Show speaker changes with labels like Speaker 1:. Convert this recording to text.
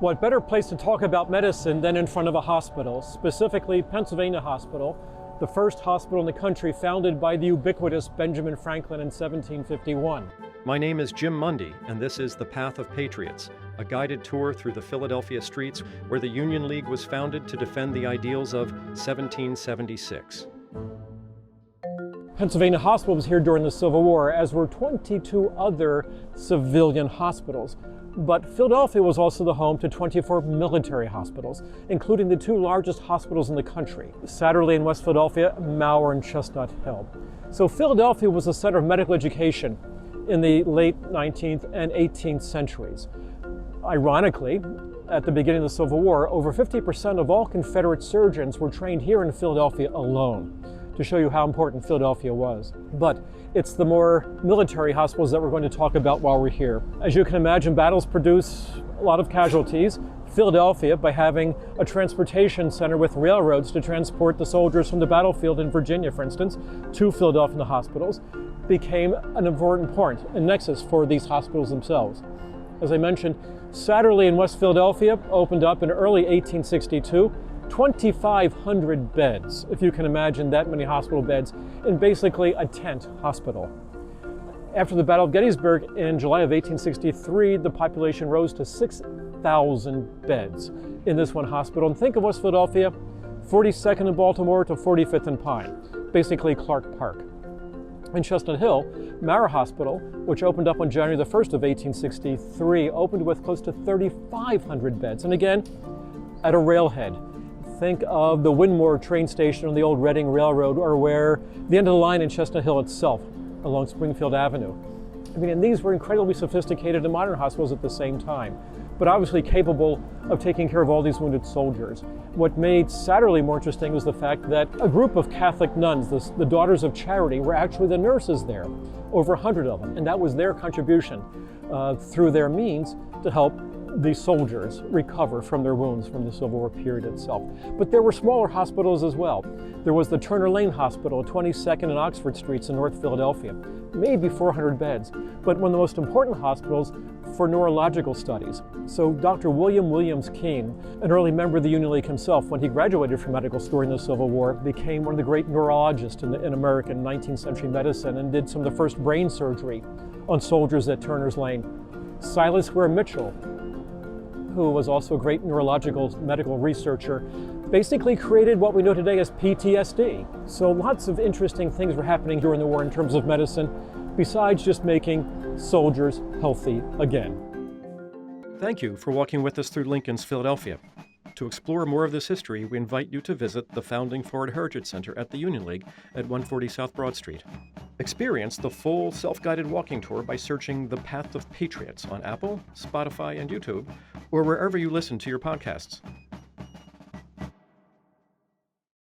Speaker 1: What better place to talk about medicine than in front of a hospital, specifically Pennsylvania Hospital, the first hospital in the country founded by the ubiquitous Benjamin Franklin in 1751.
Speaker 2: My name is Jim Mundy, and this is The Path of Patriots, a guided tour through the Philadelphia streets where the Union League was founded to defend the ideals of 1776.
Speaker 1: Pennsylvania Hospital was here during the Civil War, as were 22 other civilian hospitals. But Philadelphia was also the home to 24 military hospitals, including the two largest hospitals in the country, Satterlee in West Philadelphia, Mower and Chestnut Hill. So Philadelphia was the center of medical education in the late 19th and 18th centuries. Ironically, at the beginning of the Civil War, over 50% of all Confederate surgeons were trained here in Philadelphia alone, to show you how important Philadelphia was. But it's the more military hospitals that we're going to talk about while we're here. As you can imagine, battles produce a lot of casualties. Philadelphia, by having a transportation center with railroads to transport the soldiers from the battlefield in Virginia, for instance, to Philadelphia hospitals, became an important point, a nexus for these hospitals themselves. As I mentioned, Satterlee in West Philadelphia opened up in early 1862, 2,500 beds, if you can imagine that many hospital beds, in basically a tent hospital. After the Battle of Gettysburg in July of 1863, the population rose to 6,000 beds in this one hospital. And think of West Philadelphia, 42nd in Baltimore to 45th in Pine, basically Clark Park. In Chestnut Hill, Mower Hospital, which opened up on January the 1st of 1863, opened with close to 3,500 beds. And again, at a railhead. Think of the Winmore train station on the old Reading Railroad, or where the end of the line in Chestnut Hill itself, along Springfield Avenue. I mean, and these were incredibly sophisticated and modern hospitals at the same time, but obviously capable of taking care of all these wounded soldiers. What made Satterlee more interesting was the fact that a group of Catholic nuns, the Daughters of Charity, were actually the nurses there, over 100 of them, and that was their contribution through their means to help these soldiers recover from their wounds from the Civil War period itself. But there were smaller hospitals as well. There was the Turner Lane Hospital, 22nd and Oxford Streets in North Philadelphia, maybe 400 beds, but one of the most important hospitals for neurological studies. So Dr. William Williams Keene, an early member of the Union League himself, when he graduated from medical school in the Civil War, became one of the great neurologists in American 19th century medicine and did some of the first brain surgery on soldiers at Turner's Lane. Silas Ware Mitchell, who was also a great neurological medical researcher, basically created what we know today as PTSD. So lots of interesting things were happening during the war in terms of medicine, besides just making soldiers healthy again.
Speaker 2: Thank you for walking with us through Lincoln's Philadelphia. To explore more of this history, we invite you to visit the Founding Forward Heritage Center at the Union League at 140 South Broad Street. Experience the full self-guided walking tour by searching The Path of Patriots on Apple, Spotify, and YouTube, or wherever you listen to your podcasts.